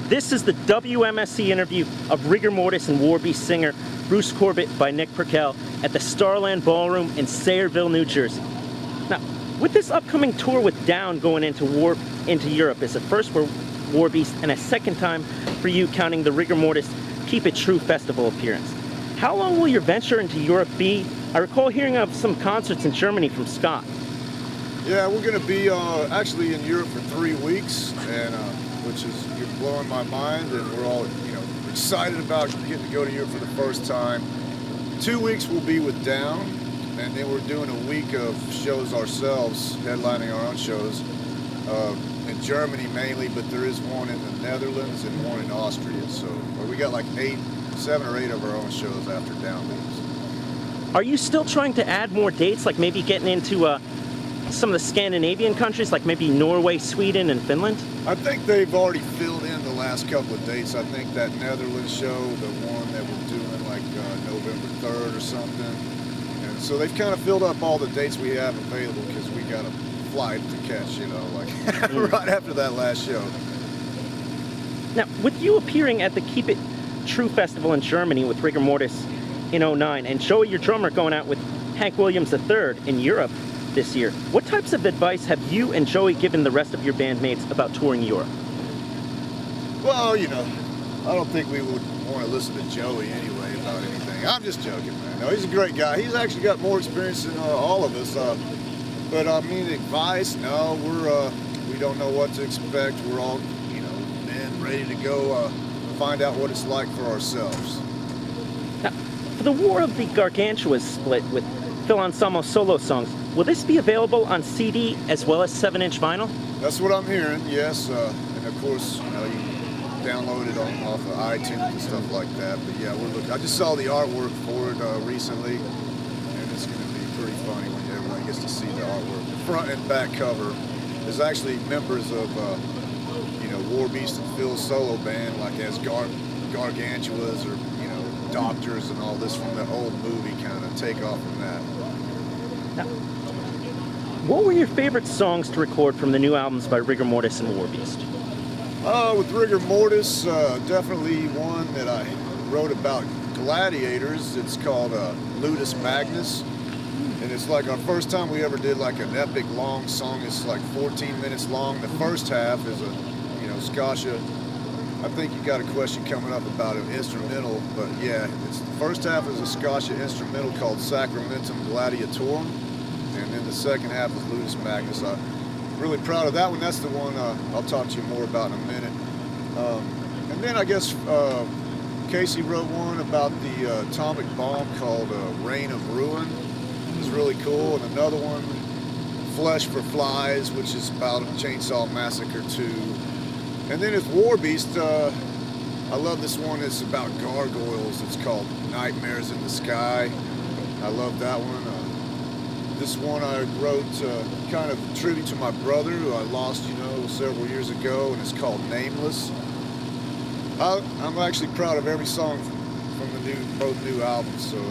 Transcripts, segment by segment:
This is the WMSC interview of Rigor Mortis and Warbeast singer Bruce Corbitt by Nick Perkel at the Starland Ballroom in Sayreville, New Jersey. Now, with this upcoming tour with Down going into Europe, is a first for Warbeast and a second time for you counting the Rigor Mortis Keep It True festival appearance. How long will your venture into Europe be? I recall hearing of some concerts in Germany from Scott. Yeah, we're going to be actually in Europe for 3 weeks, and which is blowing my mind, and we're all excited about getting to go to Europe for the first time. 2 weeks we'll be with Down, and then we're doing a week of shows ourselves, headlining our own shows in Germany mainly, but there is one in the Netherlands and one in Austria. So we got like 7 or 8 of our own shows after Down leaves. Are you still trying to add more dates, like maybe getting into some of the Scandinavian countries, like maybe Norway, Sweden, and Finland? I think they've already filled in the last couple of dates. I think that Netherlands show, the one that we're doing like November 3rd or something. And so they've kind of filled up all the dates we have available because we got a flight to catch, like right after that last show. Now, with you appearing at the Keep It True Festival in Germany with Rigor Mortis in '09, and Joey, your drummer, going out with Hank Williams III in Europe this year, what types of advice have you and Joey given the rest of your bandmates about touring Europe? Well, I don't think we would want to listen to Joey anyway about anything. I'm just joking, man. No, he's a great guy. He's actually got more experience than all of us. But I mean, advice? No, we don't know what to expect. We're all, men ready to go find out what it's like for ourselves. Now, for the War of the Gargantuas split with Phil Anselmo solo songs, will this be available on CD as well as 7-inch vinyl? That's what I'm hearing, yes. And of course, you can download it off of iTunes and stuff like that. But yeah, we're looking. I just saw the artwork for it recently, and it's going to be pretty funny when everybody gets to see the artwork. The front and back cover is actually members of, Warbeast and Phil's solo band, like as Gargantuas or, Doctors and all this from the old movie, kind of take off from that. Now, what were your favorite songs to record from the new albums by Rigor Mortis and Warbeast? With Rigor Mortis, definitely one that I wrote about gladiators. It's called Ludas Magnus, and it's like our first time we ever did like an epic long song. It's like 14 minutes long. The first half is a, Scotia. I think you got a question coming up about an instrumental, but yeah, the first half is a Scotia instrumental called Sacramentum Gladiatorum, and then the second half is Ludas Magnus. I'm really proud of that one. That's the one I'll talk to you more about in a minute. And then I guess Casey wrote one about the atomic bomb called Reign of Ruin. It's really cool. And another one, Flesh for Flies, which is about a Chainsaw Massacre 2. And then it's Warbeast. I love this one. It's about gargoyles. It's called Nightmares in the Sky. I love that one. This one I wrote kind of tribute to my brother who I lost, several years ago, and it's called Nameless. I'm actually proud of every song from both new albums, so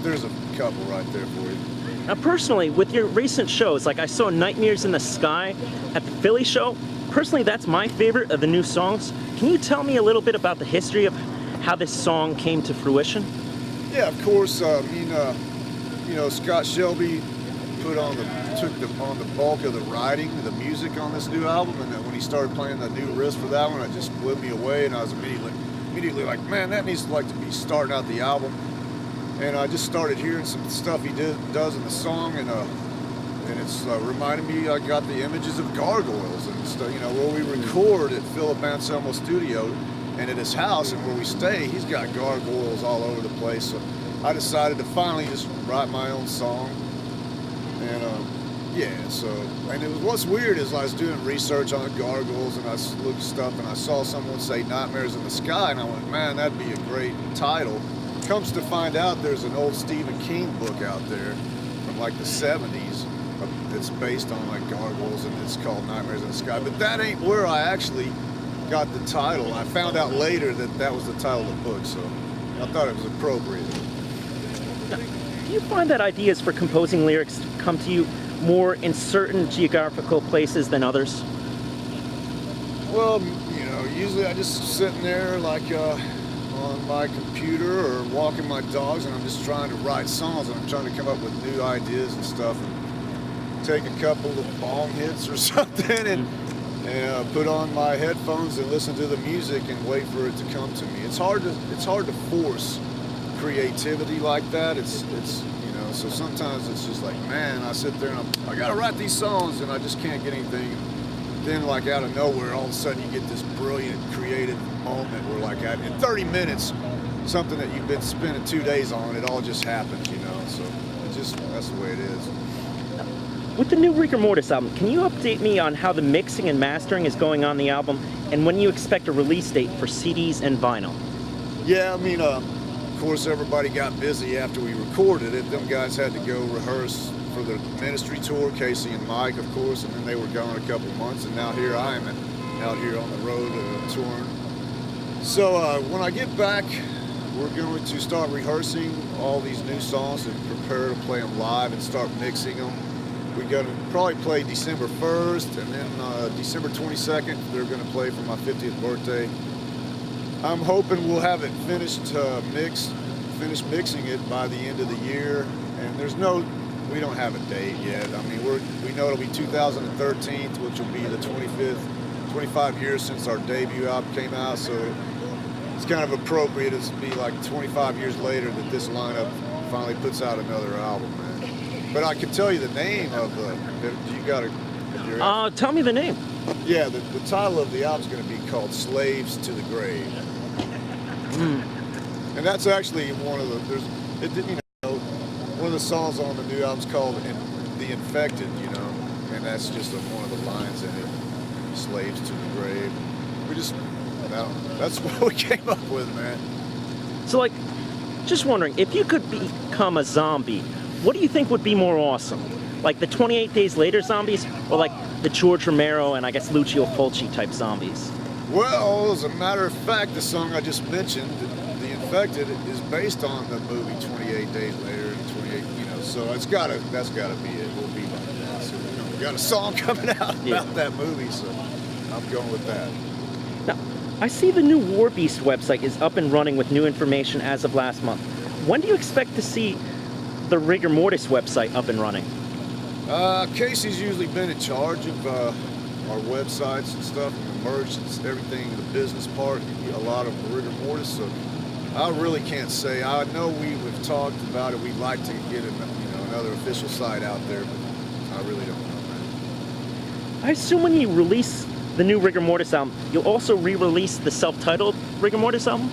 there's a couple right there for you. Now, personally, with your recent shows, like I saw Nightmares in the Sky at the Philly show, personally, that's my favorite of the new songs. Can you tell me a little bit about the history of how this song came to fruition? Yeah, of course. Scott Shelby took on the bulk of the writing, the music on this new album, and then when he started playing the new riffs for that one, it just blew me away, and I was immediately like, man, that needs to be starting out the album. And I just started hearing some stuff he does in the song, and it's reminded me. I got the images of gargoyles and stuff. Where we record at Phil Anselmo's studio, and at his house, and where we stay, he's got gargoyles all over the place. So I decided to finally just write my own song. And what's weird is I was doing research on the gargoyles, and I looked stuff, and I saw someone say Nightmares in the Sky, and I went, man, that'd be a great title. Comes to find out, there's an old Stephen King book out there from like the 70s that's based on like gargoyles, and it's called Nightmares in the Sky. But that ain't where I actually got the title. I found out later that was the title of the book, so I thought it was appropriate. Now, do you find that ideas for composing lyrics come to you more in certain geographical places than others? Well, Usually I just sitting there like on my computer or walking my dogs, and I'm just trying to write songs, and I'm trying to come up with new ideas and stuff, and take a couple of bong hits or something, and put on my headphones and listen to the music and wait for it to come to me. It's hard to force creativity like that. It's you know, so sometimes it's just like, man, I sit there and I gotta write these songs and I just can't get anything. Then like out of nowhere, all of a sudden you get this brilliant creative moment where like in 30 minutes, something that you've been spending 2 days on, it all just happens, you know. So that's the way it is. With the new Rigor Mortis album, can you update me on how the mixing and mastering is going on the album, and when you expect a release date for CDs and vinyl? Yeah, I mean, of course, everybody got busy after we recorded it. Them guys had to go rehearse for the Ministry tour, Casey and Mike, of course, and then they were gone a couple months, and now here I am out here on the road touring. So when I get back, we're going to start rehearsing all these new songs and prepare to play them live and start mixing them. We're going to probably play December 1st, and then December 22nd, they're going to play for my 50th birthday. I'm hoping we'll have it finished mixing it by the end of the year. And we don't have a date yet. I mean, we know it'll be 2013, which will be the 25 years since our debut album came out. So it's kind of appropriate to be like 25 years later that this lineup finally puts out another album, man. But I can tell you the name of tell me the name. Yeah, the title of the album is going to be called Slaves to the Grave. And that's actually one of the songs on the new album is called The Infected, you know, and that's just one of the lines in it, Slaves to the Grave. That's what we came up with, man. So, like, just wondering, if you could become a zombie, what do you think would be more awesome? Like the 28 Days Later zombies, or like the George Romero and I guess Lucio Fulci type zombies? Well, as a matter of fact, the song I just mentioned, The Infected, is based on the movie 28 Days Later and 28, you know, so that's gotta be it. We'll be like that. So, you know, we got a song coming out about that movie, so I'm going with that. Now, I see the new Warbeast website is up and running with new information as of last month. When do you expect to see the Rigor Mortis website up and running? Casey's usually been in charge of our websites and stuff, and the merch and everything, the business part, a lot of Rigor Mortis. So I really can't say. I know we've talked about it. We'd like to get another official site out there, but I really don't know, man. I assume when you release the new Rigor Mortis album, you'll also re-release the self-titled Rigor Mortis album?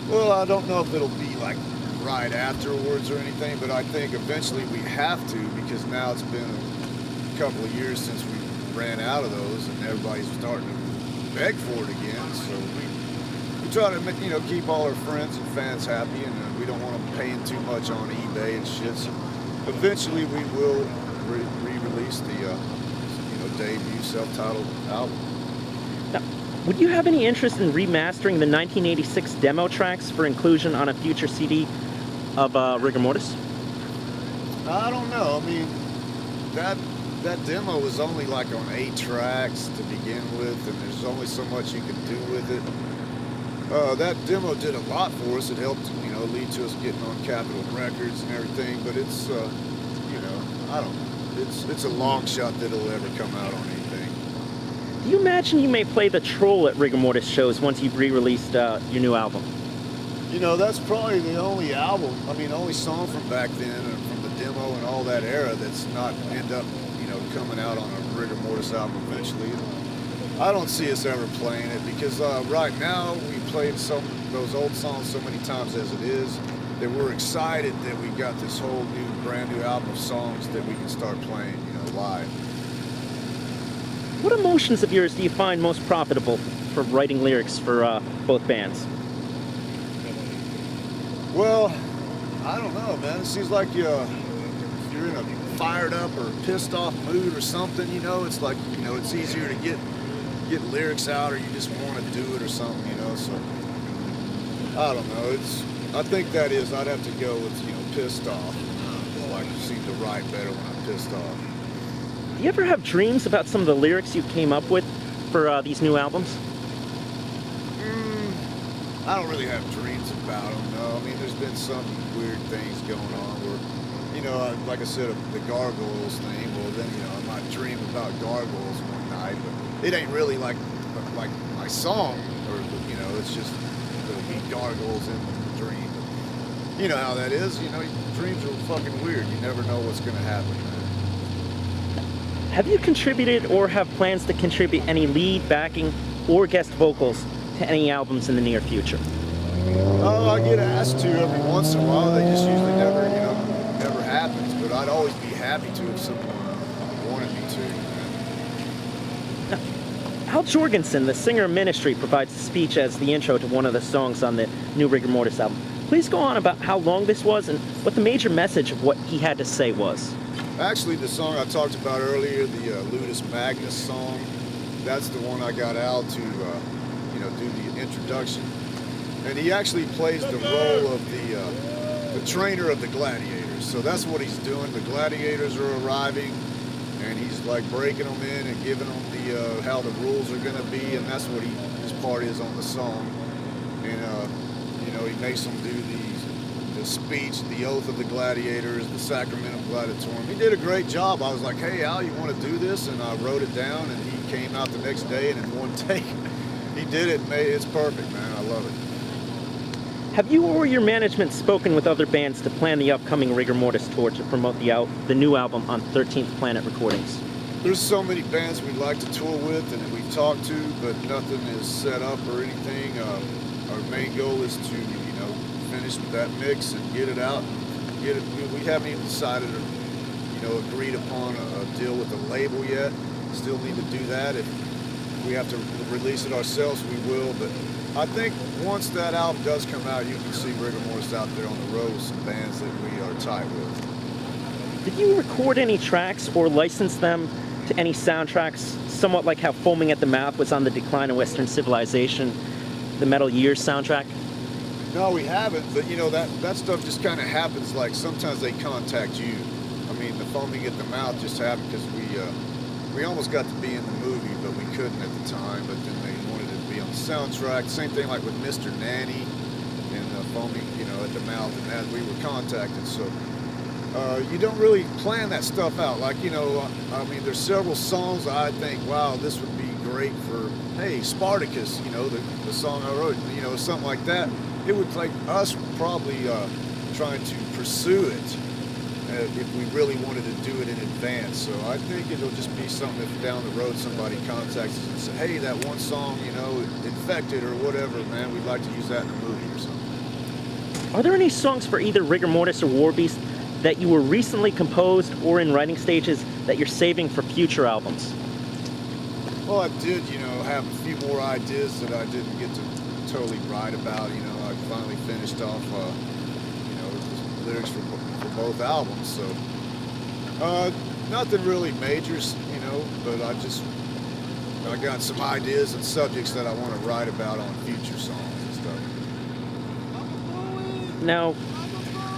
Well, I don't know if it'll be like right afterwards or anything, but I think eventually we have to, because now it's been a couple of years since we ran out of those, and everybody's starting to beg for it again. So we try to keep all our friends and fans happy, and we don't want them paying too much on eBay and shit. So eventually we will re-release the debut self-titled album. Now, would you have any interest in remastering the 1986 demo tracks for inclusion on a future CD of Rigor Mortis? I don't know. I mean, that demo was only like on 8 tracks to begin with, and there's only so much you can do with it. That demo did a lot for us. It helped, lead to us getting on Capitol Records and everything. But it's, I don't know. It's a long shot that it'll ever come out on anything. Do you imagine you may play the Troll at Rigor Mortis shows once you've re-released your new album? That's probably the only only song from back then, and from the demo and all that era that's not end up, coming out on a Rigor Mortis album eventually. I don't see us ever playing it, because right now we played those old songs so many times as it is that we're excited that we got this whole brand new album of songs that we can start playing, live. What emotions of yours do you find most profitable for writing lyrics for both bands? Well, I don't know, man. It seems like you're in a fired up or pissed off mood or something, it's like, it's easier to get lyrics out, or you just want to do it or something, so I don't know. I think that is, I'd have to go with, pissed off. Like, I seem to write better when I'm pissed off. Do you ever have dreams about some of the lyrics you came up with for these new albums? I don't really have dreams about them, no. I mean, there's been some weird things going on where, you know, like I said, the gargoyles thing. Well, then, you know, I might dream about gargoyles one night, but it ain't really like my song, or, you know, it's just there'll be gargoyles in the dream. But you know how that is. You know, dreams are fucking weird. You never know what's going to happen, man. Have you contributed or have plans to contribute any lead, backing, or guest vocals to any albums in the near future? Oh, I get asked to every once in a while. They just usually never, you know, never happens. But I'd always be happy to if someone wanted me to. Al Jourgensen, the singer of Ministry, provides a speech as the intro to one of the songs on the new Rigor Mortis album. Please go on about how long this was and what the major message of what he had to say was. Actually, the song I talked about earlier, the Ludas Magnus song, that's the one I got Al to, you know, do the introduction. And he actually plays the role of the trainer of the gladiators. So that's what he's doing. The gladiators are arriving, and he's like breaking them in and giving them the how the rules are going to be, and that's what his part is on the song. And you know, he makes them do the speech, the oath of the gladiators, the sacramentum gladiatorum. He did a great job. I was like, hey Al, you want to do this? And I wrote it down, and he came out the next day, and in one take he did it. It's perfect, man. I love it. Have you or your management spoken with other bands to plan the upcoming Rigor Mortis tour to promote the new album on 13th Planet Recordings? There's so many bands we'd like to tour with and that we've talked to, but nothing is set up or anything. Our main goal is to, you know, finish that mix and get it out. Get it. We haven't even decided or, you know, agreed upon a deal with the label yet. Still need to do that. If we have to release it ourselves, we will. But I think once that album does come out, you can see Rigor Mortis out there on the road with some bands that we are tight with. Did you record any tracks or license them to any soundtracks, somewhat like how Foaming at the Mouth was on the Decline of Western Civilization, the Metal Years soundtrack? No, we haven't, but you know, that stuff just kind of happens. Like sometimes they contact you. I mean, the Foaming at the Mouth just happened because we almost got to be in the movie, but we couldn't at the time. But then they wanted it to be on the soundtrack. Same thing like with Mr. Nanny and Foaming, you know, at the Mouth, and that we were contacted. So you don't really plan that stuff out. Like, you know, I mean, there's several songs I think, wow, this would be great for, hey, Spartacus, you know, the song I wrote, you know, something like that. It would take us probably trying to pursue it if we really wanted to do it in advance. So I think it'll just be something if down the road somebody contacts us and say, hey, that one song, you know, Infected or whatever, man, we'd like to use that in a movie or something. Are there any songs for either Rigor Mortis or Warbeast that you were recently composed or in writing stages that you're saving for future albums? Well, I did, you know, have a few more ideas that I didn't get to totally write about. You know, I finally finished off, you know, the lyrics for both albums. So, nothing really majors, you know, but I got some ideas and subjects that I want to write about on future songs and stuff. Now,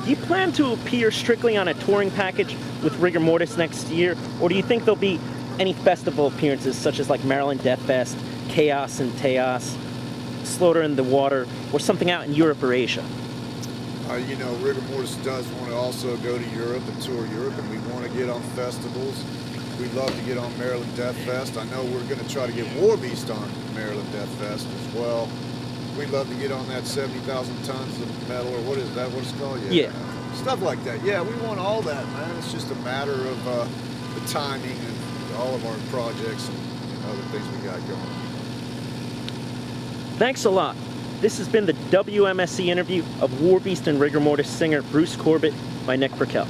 do you plan to appear strictly on a touring package with Rigor Mortis next year, or do you think there'll be any festival appearances such as like Maryland Death Fest, Chaos and Teos, Slaughter in the Water, or something out in Europe or Asia? You know, Rigor Mortis does want to also go to Europe and tour Europe, and we want to get on festivals. We'd love to get on Maryland Death Fest. I know we're going to try to get Warbeast on Maryland Death Fest as well. We'd love to get on that 70,000 tons of metal, or what is that? What it's called? Yeah. Stuff like that. Yeah, we want all that, man. It's just a matter of the timing and all of our projects and other things we got going. Thanks a lot. This has been the WMSC interview of Warbeast and Rigor Mortis singer Bruce Corbitt by Nick Brickell.